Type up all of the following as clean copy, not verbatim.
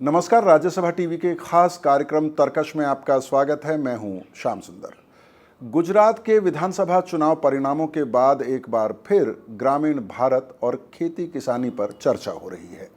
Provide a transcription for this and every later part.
नमस्कार, राज्यसभा टीवी के खास कार्यक्रम तर्कश में आपका स्वागत है। मैं हूं श्याम सुंदर। गुजरात के विधानसभा चुनाव परिणामों के बाद एक बार फिर ग्रामीण भारत और खेती किसानी पर चर्चा हो रही है।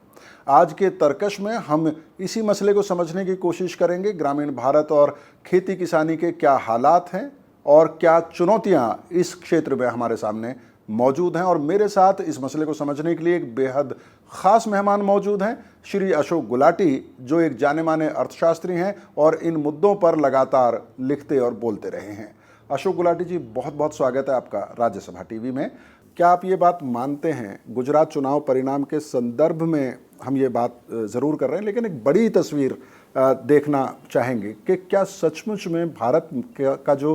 आज के तर्कश में हम इसी मसले को समझने की कोशिश करेंगे। ग्रामीण भारत और खेती किसानी के क्या हालात हैं और क्या चुनौतियां इस क्षेत्र में हमारे सामने मौजूद हैं। और मेरे साथ इस मसले को समझने के लिए एक बेहद ख़ास मेहमान मौजूद हैं, श्री अशोक गुलाटी, जो एक जाने माने अर्थशास्त्री हैं और इन मुद्दों पर लगातार लिखते और बोलते रहे हैं। अशोक गुलाटी जी, बहुत बहुत स्वागत है आपका राज्यसभा टीवी में। क्या आप ये बात मानते हैं, गुजरात चुनाव परिणाम के संदर्भ में हम ये बात ज़रूर कर रहे हैं, लेकिन एक बड़ी तस्वीर देखना चाहेंगे कि क्या सचमुच में भारत का जो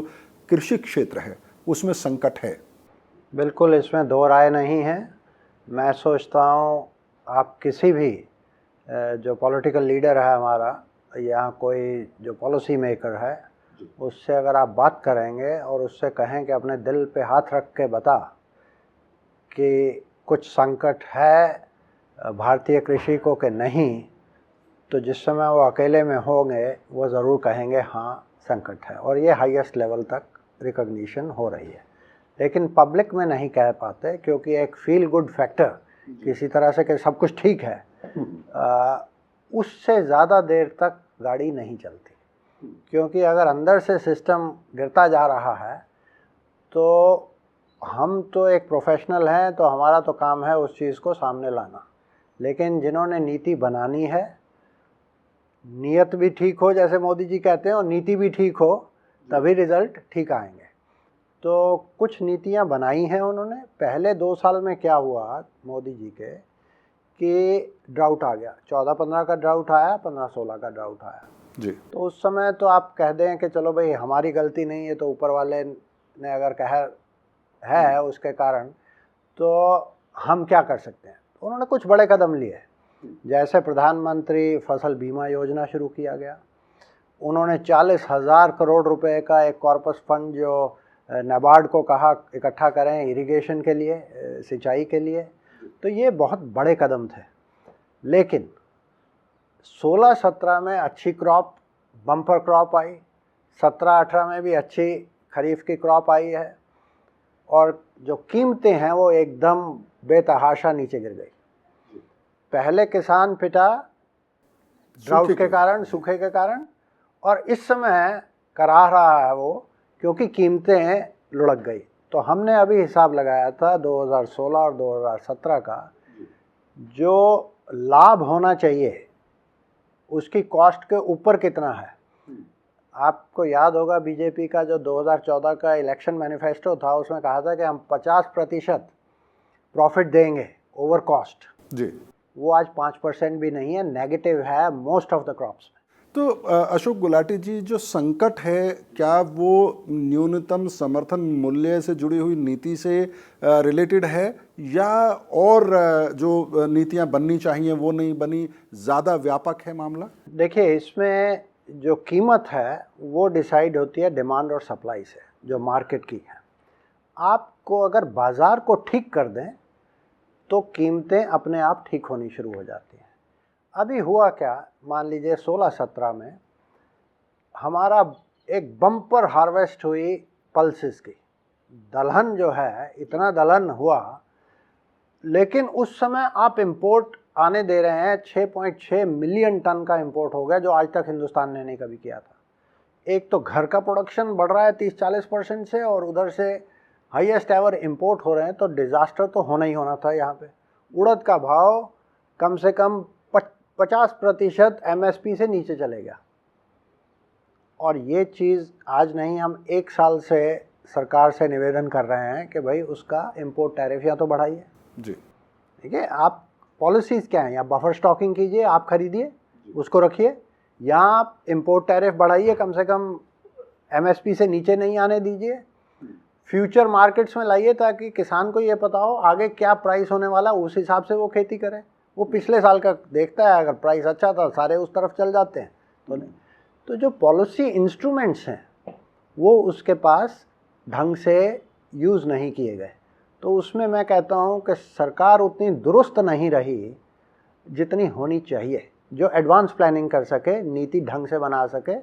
कृषि क्षेत्र है उसमें संकट है? बिल्कुल, इसमें दो राय नहीं है। मैं सोचता हूँ आप किसी भी जो पॉलिटिकल लीडर है हमारा, या कोई जो पॉलिसी मेकर है, उससे अगर आप बात करेंगे और उससे कहें कि अपने दिल पे हाथ रख के बता कि कुछ संकट है भारतीय कृषि को कि नहीं, तो जिस समय वो अकेले में होंगे वो ज़रूर कहेंगे हाँ संकट है, और ये हाईएस्ट लेवल तक रिकॉग्निशन हो रही है। लेकिन पब्लिक में नहीं कह पाते, क्योंकि एक फील गुड फैक्टर किसी तरह से कि सब कुछ ठीक है, उससे ज़्यादा देर तक गाड़ी नहीं चलती। क्योंकि अगर अंदर से सिस्टम गिरता जा रहा है तो हम तो एक प्रोफेशनल हैं, तो हमारा तो काम है उस चीज़ को सामने लाना। लेकिन जिन्होंने नीति बनानी है, नीयत भी ठीक हो जैसे मोदी जी कहते हैं, और नीति भी ठीक हो, तभी रिज़ल्ट ठीक आएंगे। तो कुछ नीतियां बनाई हैं उन्होंने। पहले 2 साल में क्या हुआ मोदी जी के कि ड्राउट आ गया, 14-15 का ड्राउट आया, 15-16 का ड्राउट आया जी। तो उस समय तो आप कह दें कि चलो भाई हमारी गलती नहीं है, तो ऊपर वाले ने अगर कहा है उसके कारण, तो हम क्या कर सकते हैं। तो उन्होंने कुछ बड़े कदम लिए, जैसे प्रधानमंत्री फसल बीमा योजना शुरू किया गया। उन्होंने 40,000 करोड़ रुपए का एक कॉर्पस फंड जो नाबार्ड को कहा इकट्ठा करें इरिगेशन के लिए, सिंचाई के लिए। तो ये बहुत बड़े कदम थे। लेकिन 16-17 में अच्छी क्रॉप, बम्पर क्रॉप आई, 17-18 में भी अच्छी खरीफ की क्रॉप आई है, और जो कीमतें हैं वो एकदम बेतहाशा नीचे गिर गई। पहले किसान पिटा ड्राउट के कारण, सूखे के कारण, और इस समय करा रहा है वो क्योंकि कीमतें लुढ़क गई। तो हमने अभी हिसाब लगाया था 2016 और 2017 का, जो लाभ होना चाहिए उसकी कॉस्ट के ऊपर कितना है। आपको याद होगा बीजेपी का जो 2014 का इलेक्शन मैनिफेस्टो था, उसमें कहा था कि हम 50% प्रॉफिट देंगे ओवर कॉस्ट जी। वो आज 5% भी नहीं है, नेगेटिव है मोस्ट ऑफ द क्रॉप्स में। तो अशोक गुलाटी जी, जो संकट है, क्या वो न्यूनतम समर्थन मूल्य से जुड़ी हुई नीति से रिलेटेड है, या और जो नीतियां बननी चाहिए वो नहीं बनी, ज़्यादा व्यापक है मामला? देखिए, इसमें जो कीमत है वो डिसाइड होती है डिमांड और सप्लाई से, जो मार्केट की है। आपको अगर बाज़ार को ठीक कर दें तो कीमतें अपने आप ठीक होनी शुरू हो जाती हैं। अभी हुआ क्या, मान लीजिए 16-17 में हमारा एक बम्पर हार्वेस्ट हुई पल्सेस की, दलहन जो है इतना दलहन हुआ, लेकिन उस समय आप इंपोर्ट आने दे रहे हैं, 6.6 मिलियन टन का इंपोर्ट हो गया, जो आज तक हिंदुस्तान ने नहीं कभी किया था। एक तो घर का प्रोडक्शन बढ़ रहा है 30-40% से, और उधर से हाईएस्ट एवर इंपोर्ट हो रहे हैं, तो डिज़ास्टर तो होना ही होना था यहाँ पे। उड़द का भाव कम से कम 50% MSP से नीचे चले गया। और ये चीज़ आज नहीं, हम 1 साल से सरकार से निवेदन कर रहे हैं कि भाई उसका इंपोर्ट टैरिफ या तो बढ़ाइए जी। ठीक है, आप पॉलिसीज़ क्या हैं, या बफर स्टॉकिंग कीजिए, आप खरीदिए उसको रखिए, या आप इंपोर्ट टैरिफ बढ़ाइए, कम से कम MSP से नीचे नहीं आने दीजिए, फ्यूचर मार्केट्स में लाइए, ताकि किसान को ये पता हो आगे क्या प्राइस होने वाला, उस हिसाब से वो खेती करे। वो पिछले साल का देखता है, अगर प्राइस अच्छा था सारे उस तरफ चल जाते हैं, तो नहीं। तो जो पॉलिसी इंस्ट्रूमेंट्स हैं वो उसके पास ढंग से यूज़ नहीं किए गए। तो उसमें मैं कहता हूँ कि सरकार उतनी दुरुस्त नहीं रही जितनी होनी चाहिए। जो एडवांस प्लानिंग कर सके, नीति ढंग से बना सके।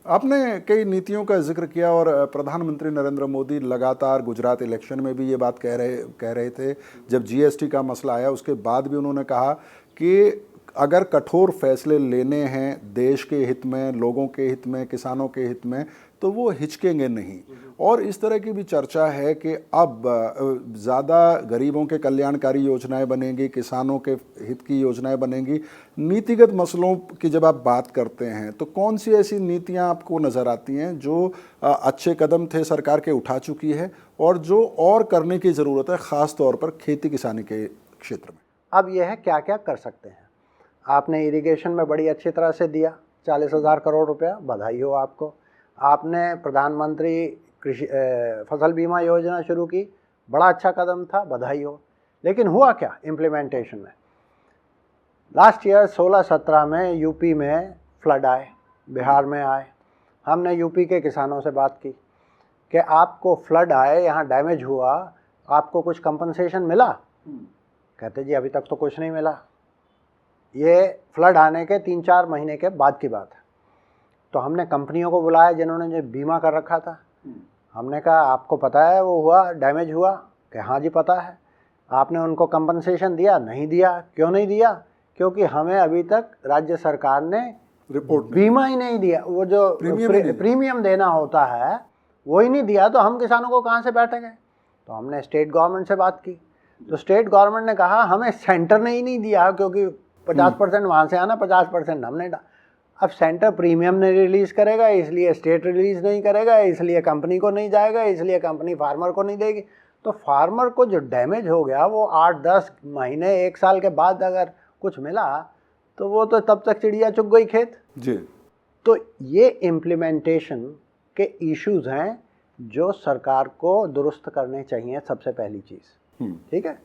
आपने कई नीतियों का जिक्र किया और प्रधानमंत्री नरेंद्र मोदी लगातार गुजरात इलेक्शन में भी ये बात कह रहे थे। जब जीएसटी का मसला आया उसके बाद भी उन्होंने कहा कि अगर कठोर फैसले लेने हैं देश के हित में, लोगों के हित में, किसानों के हित में, तो वो हिचकेंगे नहीं। और इस तरह की भी चर्चा है कि अब ज़्यादा गरीबों के कल्याणकारी योजनाएं बनेंगी, किसानों के हित की योजनाएं बनेंगी। नीतिगत मसलों की जब आप बात करते हैं तो कौन सी ऐसी नीतियां आपको नज़र आती हैं जो अच्छे कदम थे सरकार के उठा चुकी है और जो और करने की ज़रूरत है, ख़ास तौर पर खेती किसानी के क्षेत्र में? अब यह है क्या क्या कर सकते हैं। आपने इरिगेशन में बड़ी अच्छी तरह से दिया 40,000 करोड़ रुपया, बधाई हो आपको। आपने प्रधानमंत्री कृषि फसल बीमा योजना शुरू की, बड़ा अच्छा कदम था, बधाई हो। लेकिन हुआ क्या इम्प्लीमेंटेशन में? लास्ट ईयर 16-17 में यूपी में फ्लड आए, बिहार में आए। हमने यूपी के किसानों से बात की कि आपको फ्लड आए, यहाँ डैमेज हुआ, आपको कुछ कंपनसेशन मिला? कहते जी अभी तक तो कुछ नहीं मिला। ये फ्लड आने के 3-4 महीने के बाद की बात है। तो हमने कंपनियों को बुलाया जिन्होंने जो बीमा कर रखा था। हमने कहा आपको पता है वो हुआ, डैमेज हुआ? कि हाँ जी पता है। आपने उनको कंपनसेशन दिया? नहीं दिया। क्यों नहीं दिया? क्योंकि हमें अभी तक राज्य सरकार ने रिपोर्ट बीमा ही नहीं दिया। वो जो प्रीमियम देना होता है वो ही नहीं दिया, तो हम किसानों को कहाँ से बैठेंगे? तो हमने स्टेट गवर्नमेंट से बात की, तो स्टेट गवर्नमेंट ने कहा हमें सेंटर ने ही नहीं दिया, क्योंकि 50% वहाँ से आना, 50% हमने अब सेंटर प्रीमियम नहीं रिलीज़ करेगा, इसलिए स्टेट रिलीज़ नहीं करेगा, इसलिए कंपनी को नहीं जाएगा, इसलिए कंपनी फार्मर को नहीं देगी। तो फार्मर को जो डैमेज हो गया वो 8-10 महीने 1 साल के बाद अगर कुछ मिला तो वो तो तब तक चिड़िया चुग गई खेत जी। तो ये इम्प्लीमेंटेशन के इश्यूज़ हैं जो सरकार को दुरुस्त करने चाहिए, सबसे पहली चीज़। ठीक है।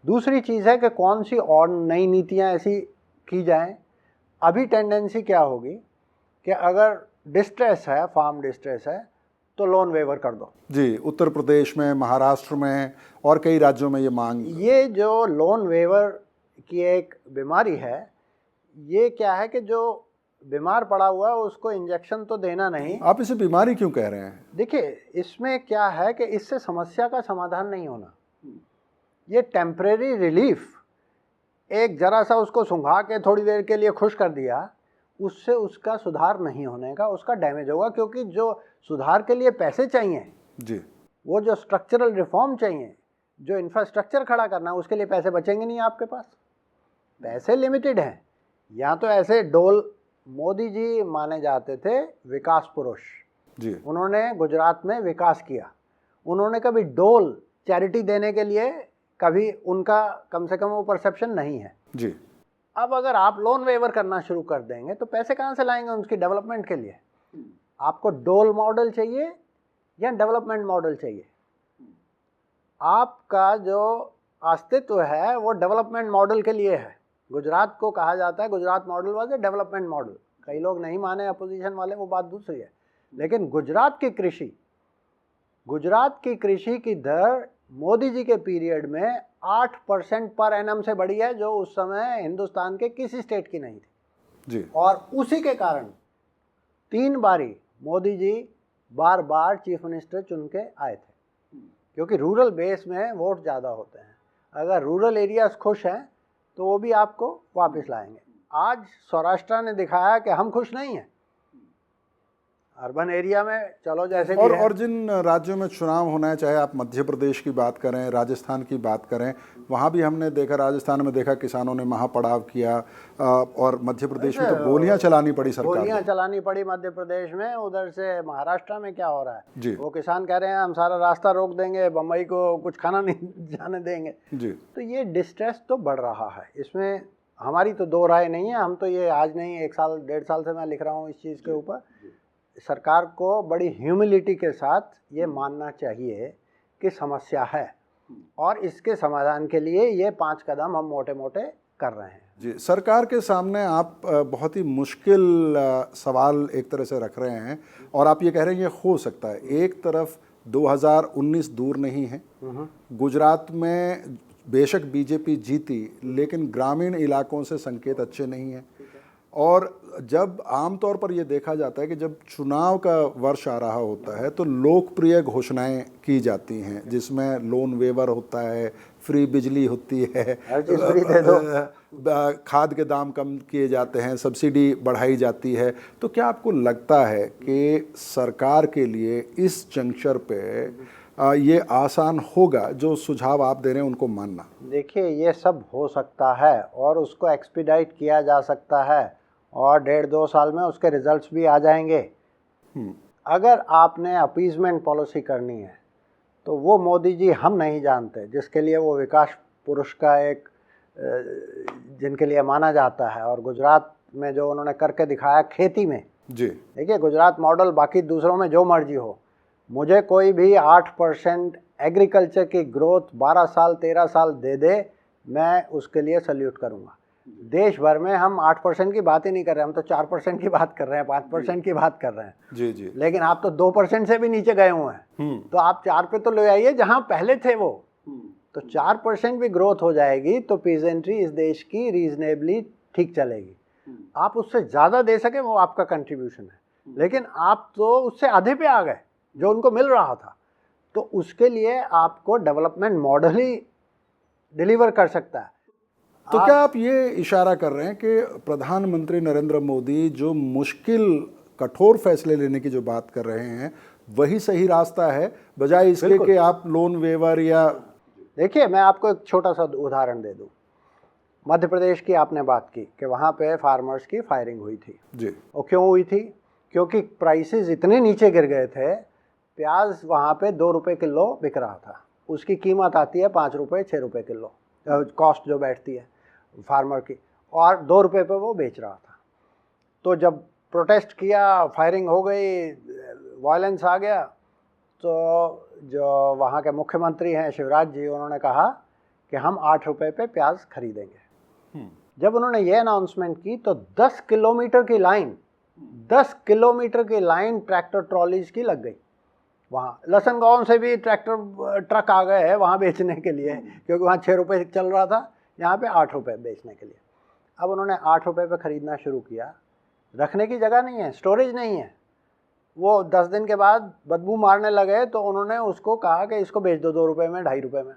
दूसरी चीज़ है कि कौन सी और नई नीतियाँ ऐसी की जाएं। अभी टेंडेंसी क्या होगी कि अगर डिस्ट्रेस है, फार्म डिस्ट्रेस है, तो लोन वेवर कर दो। जी, उत्तर प्रदेश में, महाराष्ट्र में और कई राज्यों में ये मांग। ये जो लोन वेवर की एक बीमारी है, ये क्या है कि जो बीमार पड़ा हुआ है उसको इंजेक्शन तो देना नहीं। आप इसे बीमारी क्यों कह रहे हैं? देखिए, इसमें क्या है कि इससे समस्या का समाधान नहीं होना। ये टेम्परेरी रिलीफ, एक जरा सा उसको सुंघा के थोड़ी देर के लिए खुश कर दिया, उससे उसका सुधार नहीं होने का, उसका डैमेज होगा। क्योंकि जो सुधार के लिए पैसे चाहिए जी, वो जो स्ट्रक्चरल रिफॉर्म चाहिए, जो इंफ्रास्ट्रक्चर खड़ा करना है, उसके लिए पैसे बचेंगे नहीं आपके पास। पैसे लिमिटेड हैं। या तो ऐसे डोल, मोदी जी माने जाते थे विकास पुरुष जी। उन्होंने गुजरात में विकास किया। उन्होंने कभी डोल चैरिटी देने के लिए कभी उनका कम से कम वो परसेप्शन नहीं है जी। अब अगर आप लोन वेवर करना शुरू कर देंगे तो पैसे कहाँ से लाएंगे उसकी डेवलपमेंट के लिए? आपको डोल मॉडल चाहिए या डेवलपमेंट मॉडल चाहिए? आपका जो अस्तित्व है वो डेवलपमेंट मॉडल के लिए है। गुजरात को कहा जाता है Gujarat model was a development model. कई लोग नहीं माने अपोजिशन वाले, वो बात दूसरी है। लेकिन गुजरात की कृषि की दर मोदी जी के पीरियड में 8% पर एनम से बढ़ी है, जो उस समय हिंदुस्तान के किसी स्टेट की नहीं थी जी। और उसी के कारण 3 बारी मोदी जी बार बार चीफ मिनिस्टर चुन के आए थे, क्योंकि रूरल बेस में वोट ज़्यादा होते हैं। अगर रूरल एरियाज खुश हैं तो वो भी आपको वापस लाएंगे। आज सौराष्ट्र ने दिखाया कि हम खुश नहीं हैं। अर्बन एरिया में चलो जैसे भी और जिन राज्यों में चुनाव होना है, चाहे आप मध्य प्रदेश की बात करें, राजस्थान की बात करें, वहाँ भी हमने देखा, राजस्थान में देखा किसानों ने महापड़ाव किया और मध्य प्रदेश में तो गोलियां चलानी पड़ी सरकार को। गोलियां चलानी पड़ी मध्य प्रदेश में। उधर से महाराष्ट्र में क्या हो रहा है जी। वो किसान कह रहे हैं हम सारा रास्ता रोक देंगे, बम्बई को कुछ खाना नहीं जाने देंगे जी। तो ये डिस्ट्रेस तो बढ़ रहा है। इसमें हमारी तो दो राय नहीं है। हम तो ये आज नहीं, 1 साल 1.5 साल से मैं लिख रहा हूँ इस चीज़ के ऊपर। सरकार को बड़ी ह्यूमिलिटी के साथ ये मानना चाहिए कि समस्या है और इसके समाधान के लिए ये 5 कदम हम मोटे मोटे कर रहे हैं। जी, सरकार के सामने आप बहुत ही मुश्किल सवाल एक तरह से रख रहे हैं और आप ये कह रहे हैं ये हो सकता है। एक तरफ 2019 दूर नहीं है, गुजरात में बेशक बीजेपी जीती, लेकिन ग्रामीण इलाकों से संकेत अच्छे नहीं हैं। और जब आमतौर पर यह देखा जाता है कि जब चुनाव का वर्ष आ रहा होता है तो लोकप्रिय घोषणाएं की जाती हैं, जिसमें लोन वेवर होता है, फ्री बिजली होती है, हर चीज़ फ्री दे दो, खाद के दाम कम किए जाते हैं, सब्सिडी बढ़ाई जाती है। तो क्या आपको लगता है कि सरकार के लिए इस जंक्शन पे ये आसान होगा, जो सुझाव आप दे रहे हैं उनको मानना? देखिए ये सब हो सकता है और उसको एक्सपीडाइट किया जा सकता है और 1.5-2 साल में उसके रिजल्ट्स भी आ जाएंगे। अगर आपने अपीजमेंट पॉलिसी करनी है तो वो मोदी जी हम नहीं जानते, जिसके लिए वो विकास पुरुष का एक जिनके लिए माना जाता है। और गुजरात में जो उन्होंने करके दिखाया खेती में, जी देखिए गुजरात मॉडल, बाकी दूसरों में जो मर्जी हो, मुझे कोई भी 8% एग्रीकल्चर की ग्रोथ 12 साल 13 साल दे, मैं उसके लिए सल्यूट करूंगा। देश भर में हम 8% की बात ही नहीं कर रहे हैं, हम तो 4% की बात कर रहे हैं, 5% की बात कर रहे हैं। जी जी। लेकिन आप तो 2% से भी नीचे गए हुए हैं, तो आप 4 पे तो ले आइए जहां पहले थे वो। तो 4% भी ग्रोथ हो जाएगी तो पीजेंट्री इस देश की रीजनेबली ठीक चलेगी। आप उससे ज़्यादा दे सके वो आपका कंट्रीब्यूशन है, लेकिन आप तो उससे आधे पे आ गए जो उनको मिल रहा था। तो उसके लिए आपको डेवलपमेंट मॉडल ही डिलीवर कर सकता है। तो क्या आप ये इशारा कर रहे हैं कि प्रधानमंत्री नरेंद्र मोदी जो मुश्किल कठोर फैसले लेने की जो बात कर रहे हैं वही सही रास्ता है, बजाय इसके कि आप लोन वेवर या? देखिए मैं आपको एक छोटा सा उदाहरण दे दूं। मध्य प्रदेश की आपने बात की कि वहाँ पे फार्मर्स की फायरिंग हुई थी जी। और क्यों हुई थी? क्योंकि प्राइसेस इतने नीचे गिर गए थे। प्याज वहाँ पे 2 रुपये किलो बिक रहा था, उसकी कीमत आती है 5 रुपये 6 रुपये किलो, कॉस्ट जो बैठती है फार्मर की, और 2 रुपये पे वो बेच रहा था। तो जब प्रोटेस्ट किया, फायरिंग हो गई, वायलेंस आ गया, तो जो वहाँ के मुख्यमंत्री हैं शिवराज जी, उन्होंने कहा कि हम 8 रुपये पे प्याज खरीदेंगे। जब उन्होंने ये अनाउंसमेंट की तो 10 किलोमीटर की लाइन ट्रैक्टर ट्रॉलीज की लग गई। वहाँ लसन गांव से भी ट्रक आ गए हैं वहाँ बेचने के लिए, क्योंकि वहाँ 6 रुपये चल रहा था, यहाँ पे 8 रुपये बेचने के लिए। अब उन्होंने 8 रुपये पे ख़रीदना शुरू किया। रखने की जगह नहीं है, स्टोरेज नहीं है। वो 10 दिन के बाद बदबू मारने लगे तो उन्होंने उसको कहा कि इसको बेच दो 2 रुपये में, 2.5 रुपये में,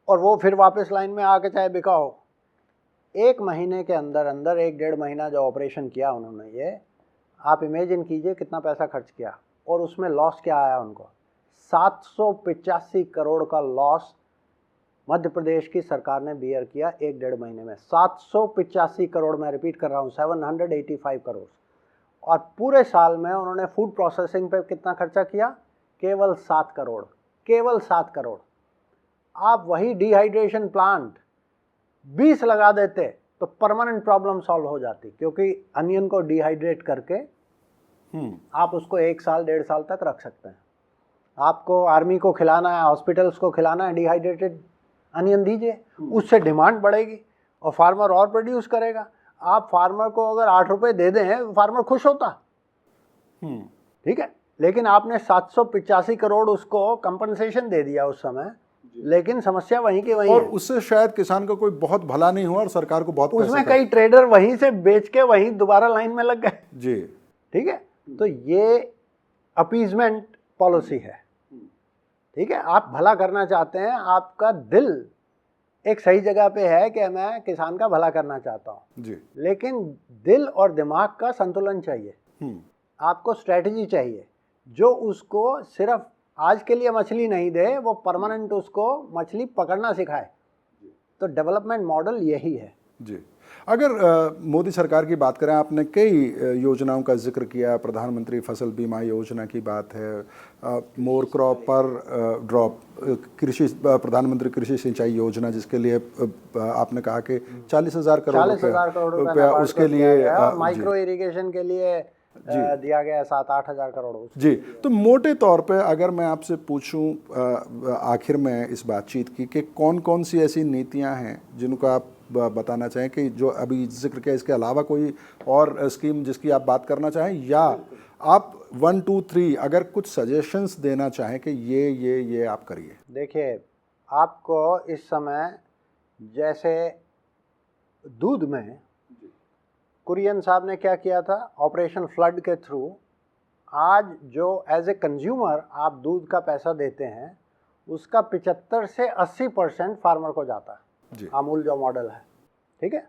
और वो फिर वापस लाइन में आके चाहे बिका हो। 1 महीने के अंदर 1-1.5 महीना जो ऑपरेशन किया उन्होंने, ये आप इमेजिन कीजिए कितना पैसा खर्च किया, और उसमें लॉस क्या आया उनको? 785 करोड़ का लॉस मध्य प्रदेश की सरकार ने बियर किया 1-1.5 महीने में। 785 करोड़, मैं रिपीट कर रहा हूँ, 785 करोड़। और पूरे साल में उन्होंने फूड प्रोसेसिंग पे कितना खर्चा किया? केवल 7 करोड़, केवल 7 करोड़। आप वही डिहाइड्रेशन प्लांट 20 लगा देते तो परमानेंट प्रॉब्लम सॉल्व हो जाती, क्योंकि अनियन को डिहाइड्रेट करके आप उसको 1 साल 1.5 साल तक रख सकते हैं। आपको आर्मी को खिलाना है, हॉस्पिटल्स को खिलाना है, डिहाइड्रेटेड अनियन दीजिए, उससे डिमांड बढ़ेगी और फार्मर और प्रोड्यूस करेगा। आप फार्मर को अगर 8 रुपये दे दें, फार्मर खुश होता, ठीक है, लेकिन आपने 785 करोड़ उसको कंपनसेशन दे दिया उस समय, लेकिन समस्या वहीं की वहीं और है। उससे शायद किसान का कोई बहुत भला नहीं हुआ और सरकार को बहुत उसमें कई ट्रेडर वहीं से बेच के वहीं दोबारा लाइन में लग गए। जी, ठीक है, तो ये अपीजमेंट पॉलिसी है। ठीक है, आप भला करना चाहते हैं, आपका दिल एक सही जगह पे है कि मैं किसान का भला करना चाहता हूँ जी, लेकिन दिल और दिमाग का संतुलन चाहिए। आपको स्ट्रेटजी चाहिए जो उसको सिर्फ आज के लिए मछली नहीं दे, वो परमानेंट उसको मछली पकड़ना सिखाए। तो डेवलपमेंट मॉडल यही है जी। अगर मोदी सरकार की बात करें, आपने कई योजनाओं का जिक्र किया, प्रधानमंत्री फसल बीमा योजना की बात है, मोर क्रॉप पर ड्रॉप, कृषि प्रधानमंत्री कृषि सिंचाई योजना जिसके लिए आपने कहा कि 40,000 करोड़ रुपया उसके लिए, माइक्रो इरिगेशन के लिए दिया गया 7-8 हज़ार करोड़ जी। तो मोटे तौर पे अगर मैं आपसे पूछूं आखिर में इस बातचीत की कि कौन कौन सी ऐसी नीतियां हैं जिनको आप बताना चाहें कि जो अभी जिक्र किया, इसके अलावा कोई और स्कीम जिसकी आप बात करना चाहें, या आप 1, 2, 3 अगर कुछ सजेशंस देना चाहें कि ये आप करिए। देखिए, आपको इस समय जैसे दूध में कुरियन साहब ने क्या किया था, ऑपरेशन फ्लड के थ्रू आज जो एज ए कंज्यूमर आप दूध का पैसा देते हैं उसका 75 से 80% फार्मर को जाता है जी। अमूल जो मॉडल है, ठीक है।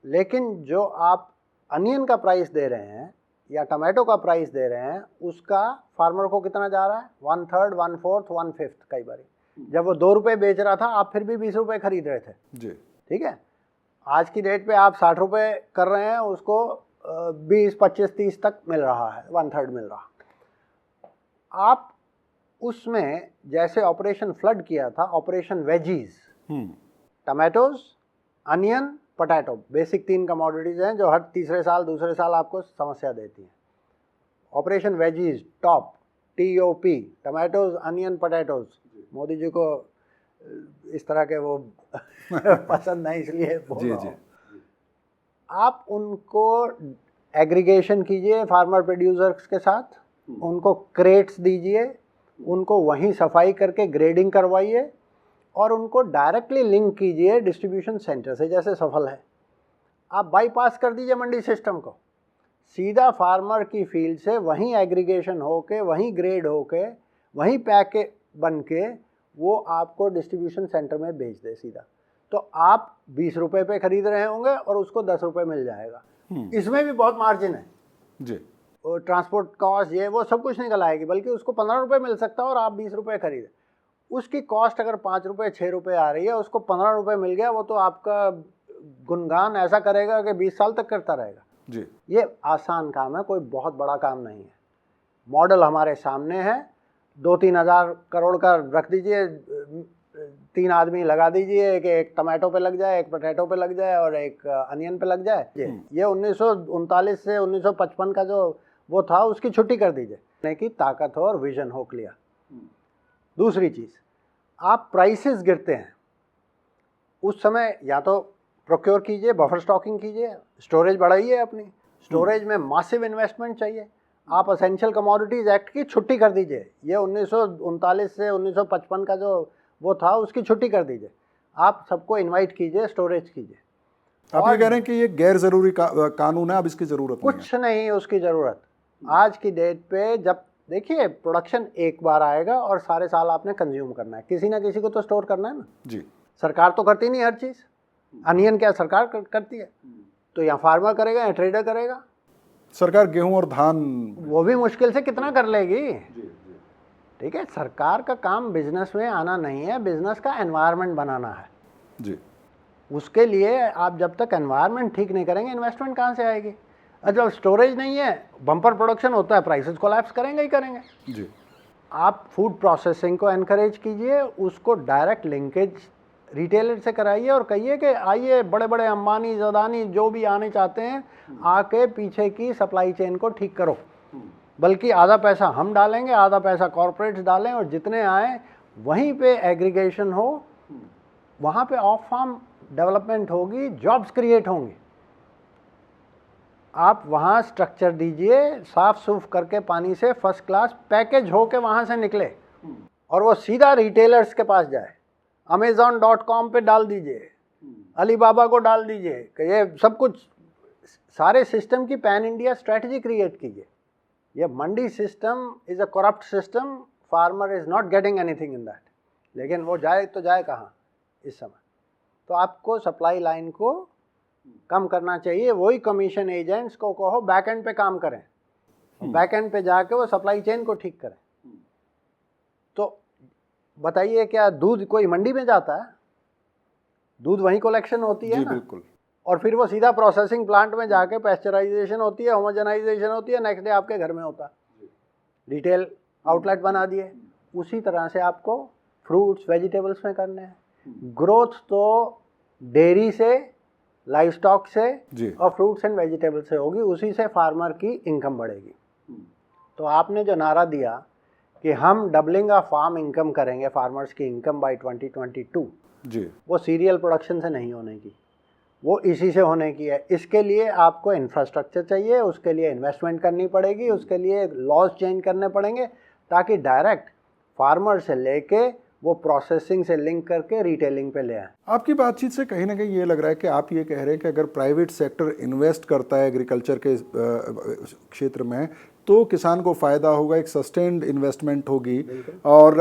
लेकिन जो आप अनियन का प्राइस दे रहे हैं या टमाटो का प्राइस दे रहे हैं उसका फार्मर को कितना जा रहा है, 1/3, 1/4, 1/5 कई बार। जब वो 2 रुपये बेच रहा था आप फिर भी 20 रुपये खरीद रहे थे जी। ठीक है। आज की डेट पे आप 60 रुपये कर रहे हैं, उसको 20, 25, 30 तक मिल रहा है, 1/3 मिल रहा। आप उसमें जैसे ऑपरेशन फ्लड किया था, operation veggies, tomatoes, onion, potato, basic 3 commodities हैं जो हर तीसरे साल दूसरे साल आपको समस्या देती हैं। Operation veggies top, TOP, tomatoes, onion, potatoes, Modi ji को इस तरह के वो पसंद नहीं इसलिए बोल जी रहा जी। हूं। आप उनको एग्रीगेशन कीजिए फार्मर प्रोड्यूसर्स के साथ, उनको क्रेट्स दीजिए, उनको वहीं सफाई करके ग्रेडिंग करवाइए और उनको डायरेक्टली लिंक कीजिए डिस्ट्रीब्यूशन सेंटर से, जैसे सफल है। आप बाईपास कर दीजिए मंडी सिस्टम को, सीधा फार्मर की फील्ड से वहीं एग्रीगेशन होके, वहीं ग्रेड होके, वहीं पैके बन के वो आपको डिस्ट्रीब्यूशन सेंटर में बेच दे सीधा। तो आप 20 रुपये पे खरीद रहे होंगे और उसको 10 रुपये मिल जाएगा। इसमें भी बहुत मार्जिन है जी। और ट्रांसपोर्ट कॉस्ट ये वो सब कुछ निकल आएगी, बल्कि उसको 15 रुपये मिल सकता है और आप 20 रुपये खरीदें। उसकी कॉस्ट अगर 5 रुपये 6 रुपये आ रही है, उसको 15 रुपये मिल गया, वो तो आपका गुणगान ऐसा करेगा कि 20 साल तक करता रहेगा जी। ये आसान काम है, कोई बहुत बड़ा काम नहीं है। मॉडल हमारे सामने है, 2-3 हज़ार करोड़ का रख दीजिए, 3 आदमी लगा दीजिए कि एक टमाटो पे लग जाए, एक पोटैटो पे लग जाए और एक अनियन पे लग जाए। ये 1939 से 1955 का जो वो था उसकी छुट्टी कर दीजिए कि ताकत हो और विजन हो क्लियर। दूसरी चीज़, आप प्राइसेस गिरते हैं उस समय या तो प्रोक्योर कीजिए, बफर स्टॉकिंग कीजिए, स्टोरेज बढ़ाइए अपनी, स्टोरेज में मासिव इन्वेस्टमेंट चाहिए। आप असेंशियल कमोडिटीज़ एक्ट की छुट्टी कर दीजिए, ये 1939 से 1955 का जो वो था उसकी छुट्टी कर दीजिए। आप सबको इनवाइट कीजिए, स्टोरेज कीजिए। आप ये कह रहे हैं कि ये गैर जरूरी कानून है, अब इसकी जरूरत नहीं है। कुछ नहीं उसकी ज़रूरत। आज की डेट पे जब देखिए प्रोडक्शन एक बार आएगा और सारे साल आपने कंज्यूम करना है, किसी ना किसी को तो स्टोर करना है ना जी। सरकार तो करती नहीं हर चीज़। अनियन क्या सरकार करती है? तो या फार्मर करेगा या ट्रेडर करेगा। सरकार गेहूं और धान वो भी मुश्किल से कितना कर लेगी। ठीक है, सरकार का काम बिजनेस में आना नहीं है, बिजनेस का एनवायरनमेंट बनाना है जी। उसके लिए आप जब तक एनवायरनमेंट ठीक नहीं करेंगे इन्वेस्टमेंट कहाँ से आएगी। जब स्टोरेज नहीं है, बम्पर प्रोडक्शन होता है, प्राइसेस कोलैप्स करेंगे ही करेंगे। जी। आप फूड प्रोसेसिंग को एनकरेज कीजिए, उसको डायरेक्ट लिंकेज रिटेलर से कराइए और कहिए कि आइए बड़े बड़े अंबानी, अदानी जो भी आने चाहते हैं आके पीछे की सप्लाई चेन को ठीक करो। बल्कि आधा पैसा हम डालेंगे, आधा पैसा कॉरपोरेट्स डालें और जितने आए वहीं पे एग्रीगेशन हो, वहाँ पे ऑफ फार्म डेवलपमेंट होगी, जॉब्स क्रिएट होंगी। आप वहाँ स्ट्रक्चर दीजिए, साफ सूफ करके पानी से फर्स्ट क्लास पैकेज हो के वहाँ से निकले और वो सीधा रिटेलर्स के पास जाए। Amazon.com पे डाल दीजिए, अलीबाबा को डाल दीजिए कि ये सब कुछ सारे सिस्टम की पैन इंडिया स्ट्रेटजी क्रिएट कीजिए। ये mandi system is a corrupt system, farmer is not getting anything in that. लेकिन वो जाए तो जाए कहाँ इस समय। तो आपको सप्लाई लाइन को कम करना चाहिए। वही कमीशन एजेंट्स को कहो बैक एंड पे काम करें, बैक एंड पे जाके वो सप्लाई चेन को ठीक करें। तो बताइए क्या दूध कोई मंडी में जाता है? दूध वहीं कलेक्शन होती है जी ना, बिल्कुल। और फिर वो सीधा प्रोसेसिंग प्लांट में जाके पैस्चराइजेशन होती है, होमोजेनाइजेशन होती है, नेक्स्ट डे आपके घर में होता है। रिटेल आउटलेट बना दिए। उसी तरह से आपको फ्रूट्स वेजिटेबल्स में करने हैं। ग्रोथ तो डेयरी से, लाइव स्टॉक से जी। और फ्रूट्स एंड वेजिटेबल से होगी, उसी से फार्मर की इनकम बढ़ेगी। तो आपने जो नारा दिया कि हम डबलिंग ऑफ फार्म इनकम करेंगे, फार्मर्स की इनकम बाय 2022, जी। वो सीरियल प्रोडक्शन से नहीं होने की, वो इसी से होने की है। इसके लिए आपको इंफ्रास्ट्रक्चर चाहिए, उसके लिए इन्वेस्टमेंट करनी पड़ेगी, उसके लिए लॉज चेंज करने पड़ेंगे ताकि डायरेक्ट फार्मर से लेके वो प्रोसेसिंग से लिंक करके रिटेलिंग पे ले आए। आपकी बातचीत से कहीं ना कहीं ये लग रहा है कि आप ये कह रहे हैं कि अगर प्राइवेट सेक्टर इन्वेस्ट करता है एग्रीकल्चर के क्षेत्र में तो किसान को फ़ायदा होगा, एक सस्टेन्ड इन्वेस्टमेंट होगी। और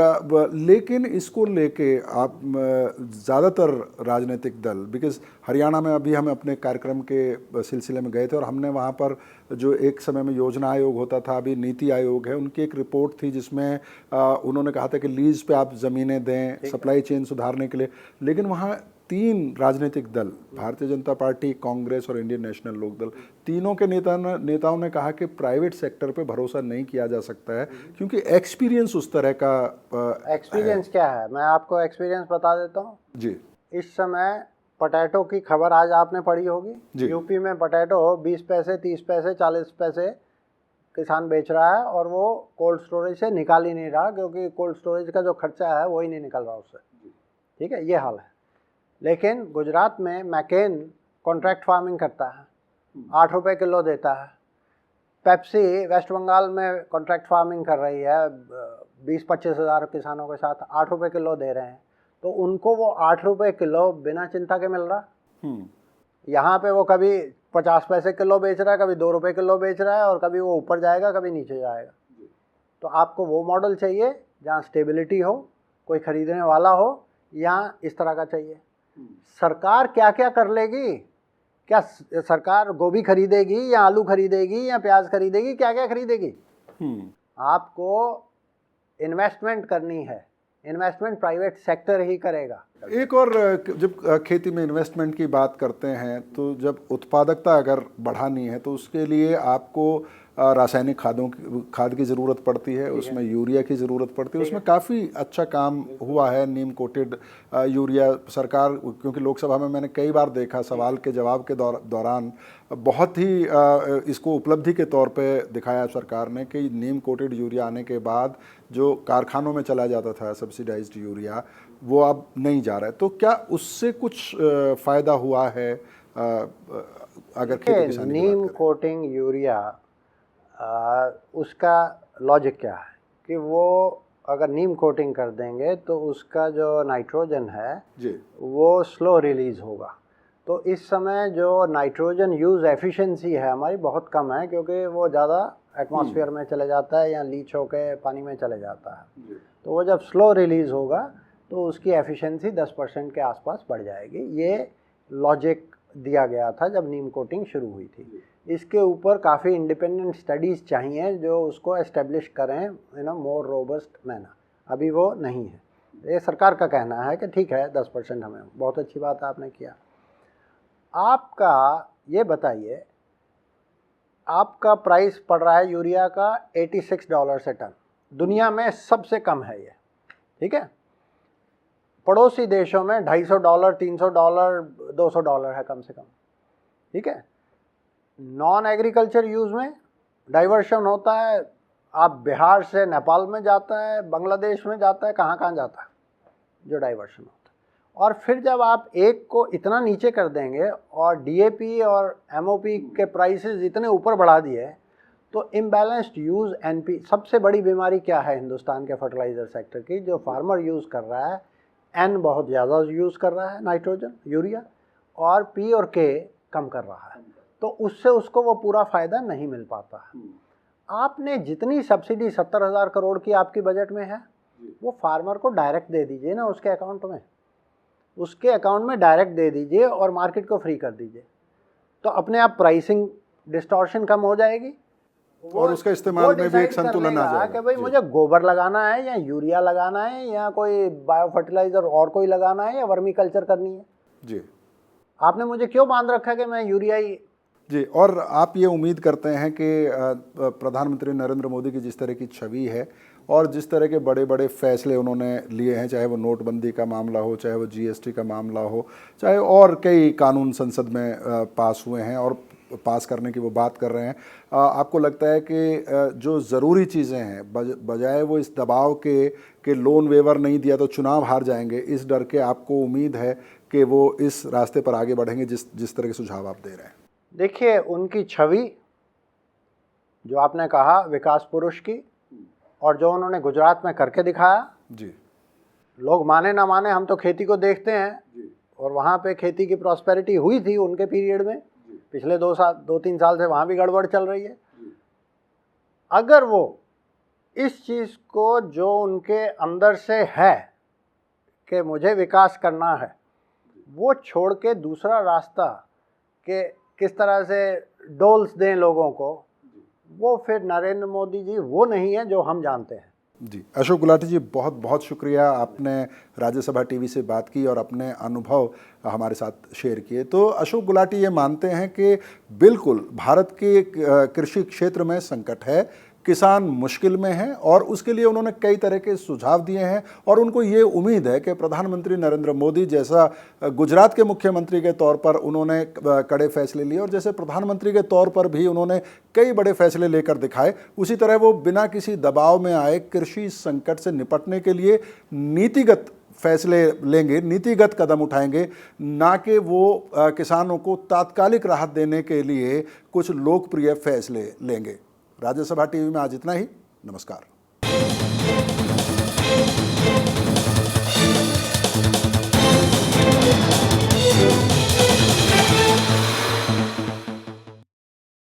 लेकिन इसको लेके आप ज़्यादातर राजनीतिक दल, बिकॉज़ हरियाणा में अभी हम अपने कार्यक्रम के सिलसिले में गए थे और हमने वहाँ पर जो एक समय में योजना आयोग होता था, अभी नीति आयोग है, उनकी एक रिपोर्ट थी जिसमें उन्होंने कहा था कि लीज पे आप ज़मीनें दें सप्लाई चेन सुधारने के लिए। लेकिन वहाँ 3 राजनीतिक दल, भारतीय जनता पार्टी, कांग्रेस और इंडियन नेशनल लोक दल, तीनों के नेताओं ने कहा कि प्राइवेट सेक्टर पे भरोसा नहीं किया जा सकता है क्योंकि एक्सपीरियंस उस तरह का एक्सपीरियंस क्या है, मैं आपको एक्सपीरियंस बता देता हूँ जी। इस समय पोटैटो की खबर आज आपने पढ़ी होगी, यूपी में पोटैटो 20 पैसे 30 पैसे 40 पैसे किसान बेच रहा है और वो कोल्ड स्टोरेज से निकाल ही नहीं रहा क्योंकि कोल्ड स्टोरेज का जो खर्चा है वो ही नहीं निकल रहा उससे। ठीक है, ये हाल है। लेकिन गुजरात में मैकेन कॉन्ट्रैक्ट फार्मिंग करता है, 8 रुपये किलो देता है। पेप्सी वेस्ट बंगाल में कॉन्ट्रैक्ट फार्मिंग कर रही है, 20-25 हज़ार किसानों के साथ 8 रुपये किलो दे रहे हैं, तो उनको वो 8 रुपये किलो बिना चिंता के मिल रहा। यहाँ पे वो कभी 50 पैसे किलो बेच रहा है, कभी 2 रुपये किलो बेच रहा है और कभी वो ऊपर जाएगा कभी नीचे जाएगा। तो आपको वो मॉडल चाहिए जहाँ स्टेबिलिटी हो, कोई ख़रीदने वाला हो, या इस तरह का चाहिए। सरकार क्या क्या कर लेगी, क्या सरकार गोभी खरीदेगी या आलू खरीदेगी या प्याज खरीदेगी, क्या क्या खरीदेगी? आपको इन्वेस्टमेंट करनी है, इन्वेस्टमेंट प्राइवेट सेक्टर ही करेगा। एक और जब खेती में इन्वेस्टमेंट की बात करते हैं तो जब उत्पादकता अगर बढ़ानी है तो उसके लिए आपको रासायनिक खाद की ज़रूरत पड़ती है, उसमें यूरिया की ज़रूरत पड़ती है। उसमें काफ़ी अच्छा काम हुआ है, नीम कोटेड यूरिया सरकार, क्योंकि लोकसभा में मैंने कई बार देखा सवाल के जवाब के दौरान बहुत ही इसको उपलब्धि के तौर पे दिखाया सरकार ने कि नीम कोटेड यूरिया आने के बाद जो कारखानों में चला जाता था सब्सिडाइज्ड यूरिया, वो अब नहीं जा रहा है। तो क्या उससे कुछ फ़ायदा हुआ है अगर खेती किसानी की बात नीम कोटिंग यूरिया उसका लॉजिक क्या है कि वो अगर नीम कोटिंग कर देंगे तो उसका जो नाइट्रोजन है जी वो स्लो रिलीज़ होगा। तो इस समय जो नाइट्रोजन यूज़ एफिशिएंसी है हमारी बहुत कम है क्योंकि वो ज़्यादा एटमॉस्फेयर में चले जाता है या लीच होकर पानी में चले जाता है। तो वो जब स्लो रिलीज़ होगा तो उसकी एफिशिएंसी 10% के आसपास बढ़ जाएगी। ये लॉजिक दिया गया था जब नीम कोटिंग शुरू हुई थी। इसके ऊपर काफ़ी इंडिपेंडेंट स्टडीज़ चाहिए जो उसको एस्टेब्लिश करें इन अ मोर रोबस्ट मैनर। अभी वो नहीं है। ये सरकार का कहना है कि ठीक है 10% हमें, बहुत अच्छी बात आपने किया। आपका ये बताइए, आपका प्राइस पड़ रहा है यूरिया का $86 से टन, दुनिया में सबसे कम है ये। ठीक है, पड़ोसी देशों में $250, $300, $200 है कम से कम। ठीक है, नॉन एग्रीकल्चर यूज़ में डाइवर्शन होता है, आप बिहार से नेपाल में जाता है, बांग्लादेश में जाता है, कहाँ कहाँ जाता है जो डाइवर्शन होता है। और फिर जब आप एक को इतना नीचे कर देंगे और डीएपी और एमओपी के प्राइसेस इतने ऊपर बढ़ा दिए तो इम्बैलेंस्ड यूज़ एनपी। सबसे बड़ी बीमारी क्या है हिंदुस्तान के फर्टिलाइज़र सेक्टर की? जो फार्मर यूज़ कर रहा है एन बहुत ज़्यादा यूज़ कर रहा है नाइट्रोजन यूरिया, और पी और के कम कर रहा है, तो उससे उसको वो पूरा फ़ायदा नहीं मिल पाता है। आपने जितनी सब्सिडी 70,000 करोड़ की आपकी बजट में है वो फार्मर को डायरेक्ट दे दीजिए ना, उसके अकाउंट में, उसके अकाउंट में डायरेक्ट दे दीजिए और मार्केट को फ्री कर दीजिए, तो अपने आप प्राइसिंग डिस्टॉर्शन कम हो जाएगी और उसका इस्तेमाल में भी एक संतुलन आ जाएगा कि भाई मुझे गोबर लगाना है या यूरिया लगाना है या कोई बायो फर्टिलाइजर और कोई लगाना है या वर्मी कल्चर करनी है। जी, आपने मुझे क्यों बांध रखा है कि मैं यूरिया ही। जी, और आप ये उम्मीद करते हैं कि प्रधानमंत्री नरेंद्र मोदी की जिस तरह की छवि है और जिस तरह के बड़े बड़े फैसले उन्होंने लिए हैं, चाहे वो नोटबंदी का मामला हो, चाहे वो जीएसटी का मामला हो, चाहे और कई कानून संसद में पास हुए हैं और पास करने की वो बात कर रहे हैं, आपको लगता है कि जो ज़रूरी चीज़ें हैं बजाय वो इस दबाव के लोन वेवर नहीं दिया तो चुनाव हार जाएंगे, इस डर के आपको उम्मीद है कि वो इस रास्ते पर आगे बढ़ेंगे जिस तरह के सुझाव आप दे रहे हैं? देखिए, उनकी छवि जो आपने कहा विकास पुरुष की, और जो उन्होंने गुजरात में करके दिखाया जी, लोग माने ना माने, हम तो खेती को देखते हैं और वहाँ पे खेती की प्रॉस्पेरिटी हुई थी उनके पीरियड में। पिछले 2-3 साल से वहाँ भी गड़बड़ चल रही है। अगर वो इस चीज़ को जो उनके अंदर से है कि मुझे विकास करना है, वो छोड़ के दूसरा रास्ता कि किस तरह से डोल्स दें लोगों को, वो फिर नरेंद्र मोदी जी वो नहीं है जो हम जानते हैं। जी, अशोक गुलाटी जी, बहुत बहुत शुक्रिया, आपने राज्यसभा टीवी से बात की और अपने अनुभव हमारे साथ शेयर किए। तो अशोक गुलाटी ये मानते हैं कि बिल्कुल भारत के कृषि क्षेत्र में संकट है, किसान मुश्किल में हैं और उसके लिए उन्होंने कई तरह के सुझाव दिए हैं और उनको ये उम्मीद है कि प्रधानमंत्री नरेंद्र मोदी जैसा गुजरात के मुख्यमंत्री के तौर पर उन्होंने कड़े फैसले लिए और जैसे प्रधानमंत्री के तौर पर भी उन्होंने कई बड़े फैसले लेकर दिखाए, उसी तरह वो बिना किसी दबाव में आए कृषि संकट से निपटने के लिए नीतिगत फैसले लेंगे, नीतिगत कदम उठाएंगे, ना कि वो किसानों को तात्कालिक राहत देने के लिए कुछ लोकप्रिय फैसले लेंगे। राज्यसभा टीवी में आज इतना ही। नमस्कार।